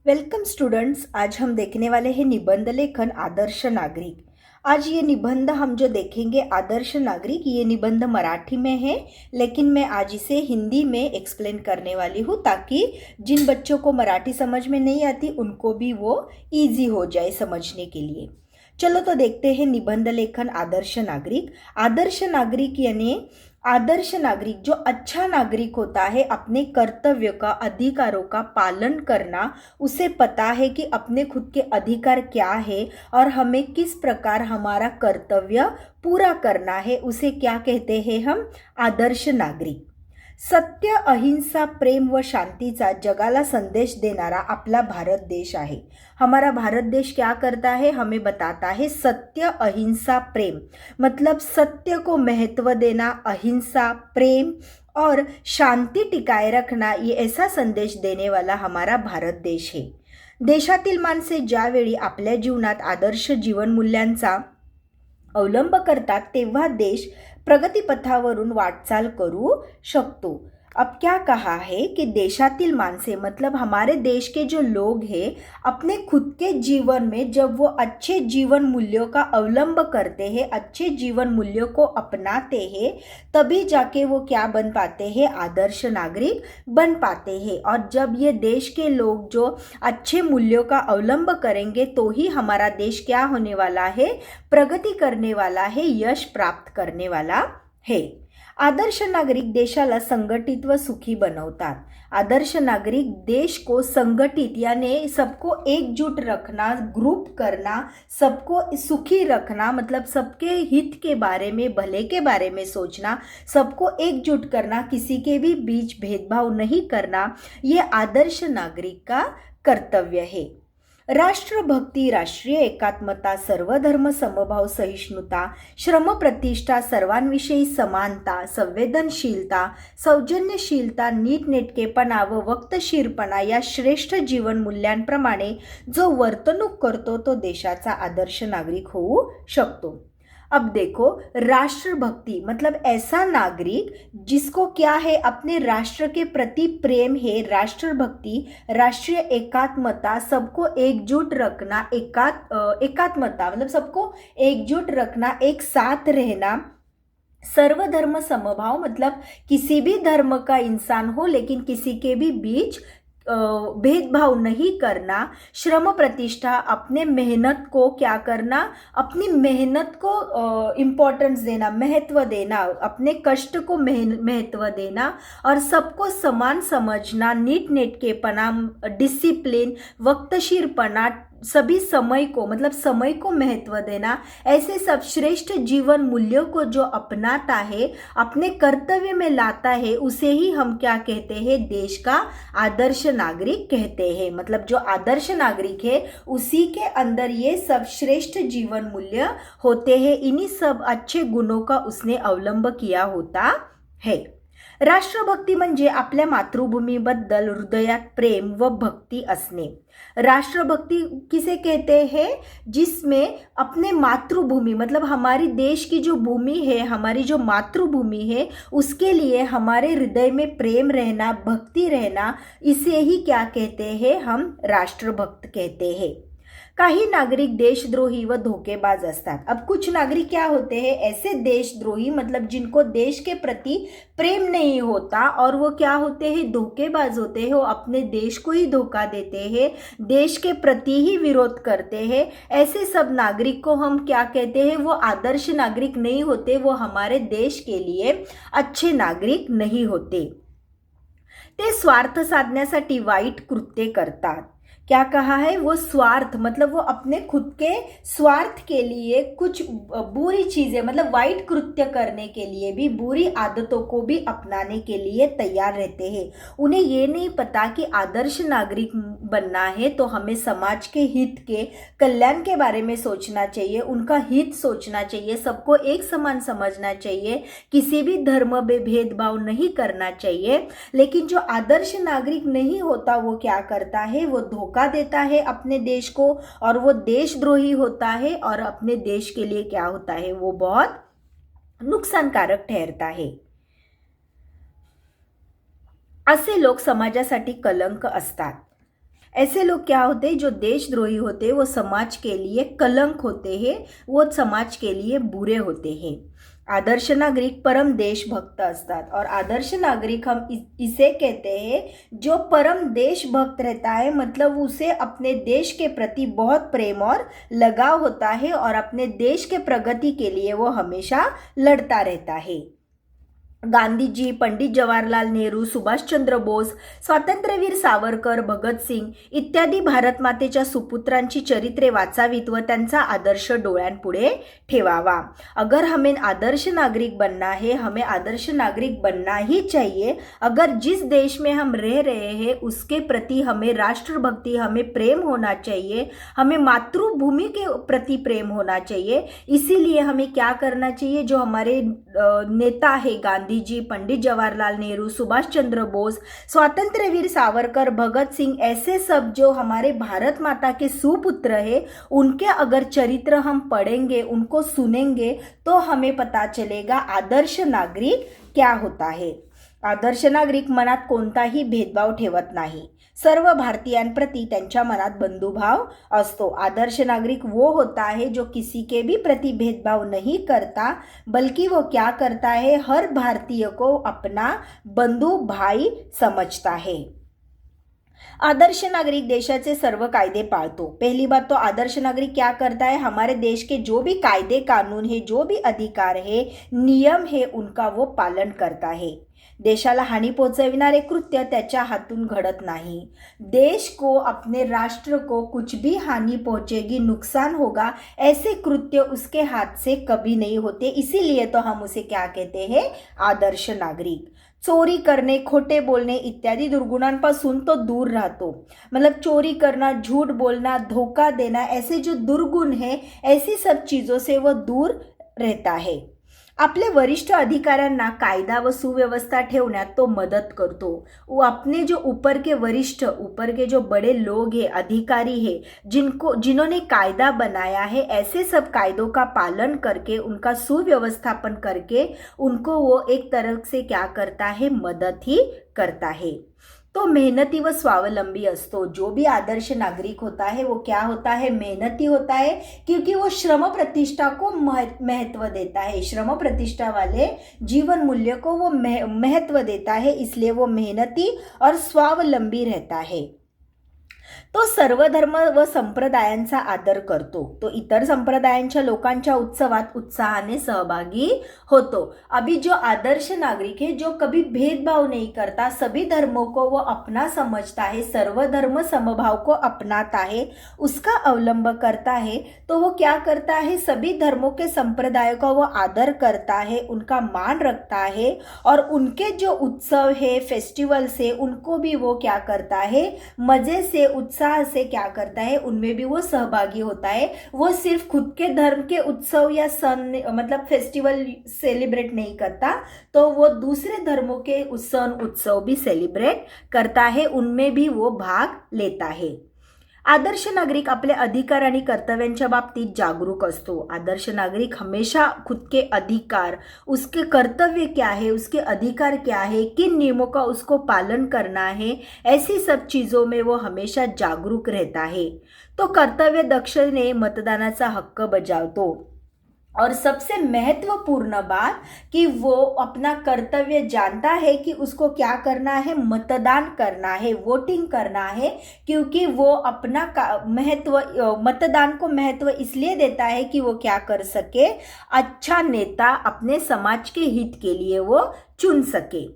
Welcome students. आज हम देखने वाले हैं निबंध लेखन आदर्श नागरिक। आज ये निबंध हम जो देखेंगे आदर्श नागरिक, ये निबंध मराठी में है, लेकिन मैं आज इसे हिंदी में एक्सप्लेन करने वाली हूँ ताकि जिन बच्चों को मराठी समझ में नहीं आती उनको भी वो इजी हो जाए समझने के लिए। चलो तो देखते हैं निबंध लेखन आदर्श नागरिक। आदर्श नागरिक यानी आदर्श नागरिक जो अच्छा नागरिक होता है, अपने कर्तव्य का, अधिकारों का पालन करना, उसे पता है कि अपने खुद के अधिकार क्या है और हमें किस प्रकार हमारा कर्तव्य पूरा करना है, उसे क्या कहते हैं हम? आदर्श नागरिक। सत्य, अहिंसा, प्रेम व शांतीचा जगाला संदेश देणारा आपला भारत देश आहे। हमारा भारत देश क्या करता है? हमें बताता है सत्य, अहिंसा, प्रेम। मतलब सत्य को महत्व देना, अहिंसा, प्रेम और शांति टिकाए रखना, ये ऐसा संदेश देने वाला हमारा भारत देश है। देशातील माणसे ज्यावेळी आपल्या जीवनात आदर्श जीवनमूल्यांचा अवलंब करतात तेव्हा देश प्रगतीपथावरून वाटचाल करू शकतो। अब क्या कहा है कि देशातील मानसे मतलब हमारे देश के जो लोग हैं, अपने खुद के जीवन में जब वो अच्छे जीवन मूल्यों का अवलंब करते हैं, अच्छे जीवन मूल्यों को अपनाते हैं, तभी जाके वो क्या बन पाते हैं? आदर्श नागरिक बन पाते हैं। और जब ये देश के लोग जो अच्छे मूल्यों का अवलंब करेंगे तो ही हमारा देश क्या होने वाला है? प्रगति करने वाला है, यश प्राप्त करने वाला है। आदर्श नागरिक देशाला संघटित व सुखी बनवतात। आदर्श नागरिक देश को संगठित यानी सबको एकजुट रखना, ग्रुप करना, सबको सुखी रखना, मतलब सबके हित के बारे में, भले के बारे में सोचना, सबको एकजुट करना, किसी के भी बीच भेदभाव नहीं करना, ये आदर्श नागरिक का कर्तव्य है। राष्ट्रभक्ती, राष्ट्रीय एकात्मता, सर्वधर्म समभाव, सहिष्णुता, श्रम प्रतिष्ठा, सर्वांविषयी समानता, संवेदनशीलता, सौजन्यशीलता, नीटनेटकेपणा व वक्तशीरपणा या श्रेष्ठ जीवन मूल्यांप्रमाणे जो वर्तणूक करतो तो देशाचा आदर्श नागरिक होऊ शकतो। अब देखो, राष्ट्रभक्ति मतलब ऐसा नागरिक जिसको क्या है? अपने राष्ट्र के प्रति प्रेम है। राष्ट्रभक्ति, राष्ट्रीय एकात्मता, सबको एकजुट रखना, एकात्मता मतलब सबको एकजुट रखना, एक साथ रहना। सर्वधर्म समभाव मतलब किसी भी धर्म का इंसान हो लेकिन किसी के भी बीच भेदभाव नहीं करना। श्रम प्रतिष्ठा, अपने मेहनत को क्या करना? अपनी मेहनत को इम्पोर्टेंस देना, महत्व देना, अपने कष्ट को महत्व देना और सबको समान समझना, नीटनेटकेपणा, डिसिप्लिन, वक्तशीरपणा, सभी समय को मतलब समय को महत्व देना, ऐसे सब श्रेष्ठ जीवन मूल्यों को जो अपनाता है, अपने कर्तव्य में लाता है, उसे ही हम क्या कहते हैं? देश का आदर्श नागरिक कहते हैं। मतलब जो आदर्श नागरिक है उसी के अंदर ये सब श्रेष्ठ जीवन मूल्य होते हैं, इन्हीं सब अच्छे गुणों का उसने अवलंब किया होता है। राष्ट्रभक्ती म्हणजे आपल्या मातृभूमीबद्दल हृदयात प्रेम व भक्ती असणे। राष्ट्रभक्ति किसे कहते हैं? जिसमें अपने मातृभूमि मतलब हमारी देश की जो भूमि है, हमारी जो मातृभूमि है, उसके लिए हमारे हृदय में प्रेम रहना, भक्ति रहना, इसे ही क्या कहते हैं? हम राष्ट्रभक्त कहते हैं। काही नागरिक देशद्रोही व धोखेबाज असतात। अब कुछ नागरिक क्या होते हैं? ऐसे देशद्रोही मतलब जिनको देश के प्रति प्रेम नहीं होता और वो क्या होते हैं? धोखेबाज होते हैं। वो अपने देश को ही धोखा देते हैं, देश के प्रति ही विरोध करते हैं। ऐसे सब नागरिक को हम क्या कहते हैं? वो आदर्श नागरिक नहीं होते, वो हमारे देश के लिए अच्छे नागरिक नहीं होते। ते स्वार्थ साधण्यासाठी वाईट कृत्य करतात। क्या कहा है? वो स्वार्थ मतलब वो अपने खुद के स्वार्थ के लिए कुछ बुरी चीजें मतलब वाइट कृत्य करने के लिए भी, बुरी आदतों को भी अपनाने के लिए तैयार रहते हैं। उन्हें ये नहीं पता कि आदर्श नागरिक बनना है तो हमें समाज के हित के, कल्याण के बारे में सोचना चाहिए, उनका हित सोचना चाहिए, सबको एक समान समझना चाहिए, किसी भी धर्म में भेदभाव नहीं करना चाहिए। लेकिन जो आदर्श नागरिक नहीं होता वो क्या करता है? वो धोखा देता है अपने देश को और वो देशद्रोही होता है और अपने देश के लिए क्या होता है? वो बहुत नुकसानकारक ठहरता है। असे लोक समाजासाठी कलंक असतात। ऐसे लोग क्या होते हैं, जो देशद्रोही होते हैं, वो समाज के लिए कलंक होते हैं, वो समाज के लिए बुरे होते हैं। आदर्श नागरिक परम देशभक्त असतात, और आदर्श नागरिक हम इसे कहते हैं जो परम देशभक्त रहता है, मतलब उसे अपने देश के प्रति बहुत प्रेम और लगाव होता है और अपने देश के प्रगति के लिए वो हमेशा लड़ता रहता है। गांधी जी, पंडित जवाहरलाल नेहरू, सुभाष चंद्र बोस, स्वातंत्र्यवीर सावरकर, भगत सिंग इत्यादी भारत मातेच्या सुपुत्रांची चरित्रे वाचावीत व त्यांचा आदर्श डोळ्यांपुढे ठेवावा। अगर हमें आदर्श नागरिक बनना है, हमें आदर्श नागरिक बनना ही चाहिए। अगर जिस देश में हम रह रहे हैं उसके प्रति हमें राष्ट्रभक्ति, हमें प्रेम होना चाहिए, हमें मातृभूमि के प्रति प्रेम होना चाहिए। इसीलिए हमें क्या करना चाहिए, जो हमारे नेता है गांधी जी, पंडित जवाहरलाल नेहरू, सुभाष चंद्र बोस, स्वातंत्र्यवीर सावरकर, भगत सिंह, ऐसे सब जो हमारे भारत माता के सुपुत्र है, उनके अगर चरित्र हम पढ़ेंगे, उनको सुनेंगे, तो हमें पता चलेगा आदर्श नागरिक क्या होता है। आदर्श नागरिक मनात कोणताही भेदभाव ठेवत नाही, सर्व भारतीयांप्रती त्यांच्या मनात बंधुभाव असतो। आदर्श नागरिक वो होता है जो किसी के भी प्रति भेदभाव नहीं करता, बल्कि वो क्या करता है, हर भारतीय को अपना बंधु भाई समझता है। आदर्श नागरिक देशाचे सर्व कायदे पाळतो। पहली बात तो आदर्श नागरिक क्या करता है, हमारे देश के जो भी कायदे कानून है, जो भी अधिकार है, नियम है, उनका वो पालन करता है। देशाला हानि पोहोचविणारे कृत्य त्याच्या हातून घडत नाही। देश को, अपने राष्ट्र को कुछ भी हानि पहुंचेगी, नुकसान होगा, ऐसे कृत्य उसके हाथ से कभी नहीं होते। इसीलिए तो हम उसे क्या कहते हैं, आदर्श नागरिक। चोरी करने, खोटे बोलने इत्यादि दुर्गुणांपासून तो दूर राहतो। मतलब चोरी करना, झूठ बोलना, धोखा देना, ऐसे जो दुर्गुण है, ऐसी सब चीज़ों से वो दूर रहता है। आपले वरिष्ठ अधिकाऱ्यांना कायदा व सुव्यवस्था ठेवण्यात तो मदत करतो। वो अपने जो ऊपर के वरिष्ठ, ऊपर के जो बड़े लोग हैं, अधिकारी हैं, जिन्होंने कायदा बनाया है, ऐसे सब कायदों का पालन करके, उनका सुव्यवस्थापन करके, उनको वो एक तरह से क्या करता है, मदद ही करता है। तो मेहनती व स्वावलंबी असतो। जो भी आदर्श नागरिक होता है वो क्या होता है, मेहनती होता है, क्योंकि वो श्रम प्रतिष्ठा को महत्व देता है। श्रम प्रतिष्ठा वाले जीवन मूल्य को वो महत्व देता है, इसलिए वो मेहनती और स्वावलंबी रहता है। तो सर्व धर्म व संप्रदायांचा आदर करतो। तो इतर संप्रदायांच्या लोकांच्या उत्सवात उत्साहाने सहभागी होतो। अभी जो आदर्श नागरिक है, जो कभी भेदभाव नहीं करता, सभी धर्मों को वो अपना समझता है, सर्व धर्म समभाव को अपनाता है, उसका अवलंब करता है, तो वो क्या करता है, सभी धर्मों के संप्रदायों का वो आदर करता है, उनका मान रखता है, और उनके जो उत्सव है, फेस्टिवल्स है, उनको भी वो क्या करता है, मजे से, उत्साह से क्या करता है, उनमें भी वो सहभागी होता है। वो सिर्फ खुद के धर्म के उत्सव या सन, मतलब फेस्टिवल सेलिब्रेट नहीं करता, तो वो दूसरे धर्मों के उत्सव भी सेलिब्रेट करता है, उनमें भी वो भाग लेता है। आदर्श नागरिक अपने अधिकार आणि कर्तव्यांच्या बाबतीत जागरूक असतो। आदर्श नागरिक हमेशा खुद के अधिकार, उसके कर्तव्य क्या है, उसके अधिकार क्या है, किन नियमों का उसको पालन करना है, ऐसी सब चीज़ों में वो हमेशा जागरूक रहता है। तो कर्तव्य दक्षने मतदानाचा हक्क बजावतो। और सबसे महत्वपूर्ण बात कि वो अपना कर्तव्य जानता है कि उसको क्या करना है, मतदान करना है, वोटिंग करना है, क्योंकि वो अपना मतदान को महत्व इसलिए देता है कि वो क्या कर सके, अच्छा नेता अपने समाज के हित के लिए वो चुन सके।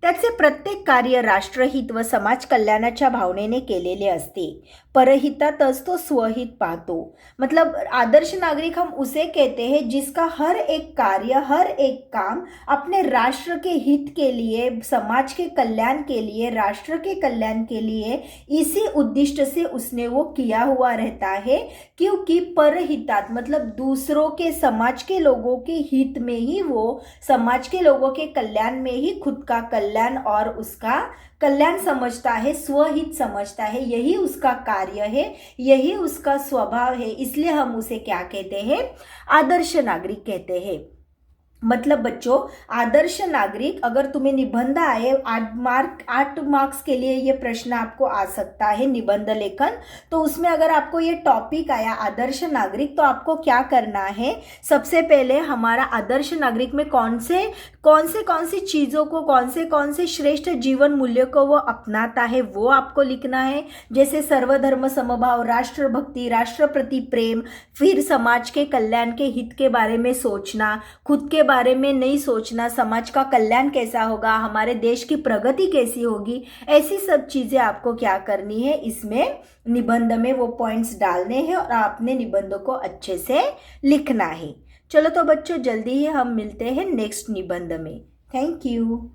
त्याचे प्रत्येक कार्य राष्ट्रहित व समाज कल्याणाच्या भावनेने केलेले असते। परहितातच तो स्वहित पाहतो। मतलब आदर्श नागरिक हम उसे कहते हैं जिसका हर एक कार्य, हर एक काम अपने राष्ट्र के हित के लिए, समाज के कल्याण के लिए, राष्ट्र के कल्याण के लिए, इसी उद्देश्य से उसने वो किया हुआ रहता है। क्योंकि परहितात मतलब दूसरों के, समाज के लोगों के हित में ही वो, समाज के लोगों के कल्याण में ही खुद का कल्याण और उसका कल्याण समझता है, स्वहित समझता है, यही उसका कार्य है, यही उसका स्वभाव है। इसलिए हम उसे क्या कहते हैं, आदर्श नागरिक कहते हैं। मतलब बच्चों, आदर्श नागरिक, अगर तुम्हें निबंध आए 8 मार्क्स के लिए ये प्रश्न आपको आ सकता है निबंध लेखन। तो उसमें अगर आपको ये टॉपिक आया आदर्श नागरिक, तो आपको क्या करना है, सबसे पहले हमारा आदर्श नागरिक में कौन सी चीज़ों को, कौन से श्रेष्ठ जीवन मूल्य को वो अपनाता है, वो आपको लिखना है। जैसे सर्वधर्म समभाव, राष्ट्रभक्ति, राष्ट्र प्रति प्रेम, फिर समाज के कल्याण के हित के बारे में सोचना, खुद के बारे में नहीं सोचना, समाज का कल्याण कैसा होगा, हमारे देश की प्रगति कैसी होगी, ऐसी सब चीज़ें आपको क्या करनी है, इसमें निबंध में वो पॉइंट्स डालने हैं और आपने निबंध को अच्छे से लिखना है। चलो तो बच्चों, जल्दी ही हम मिलते हैं नेक्स्ट निबंध में। Thank you.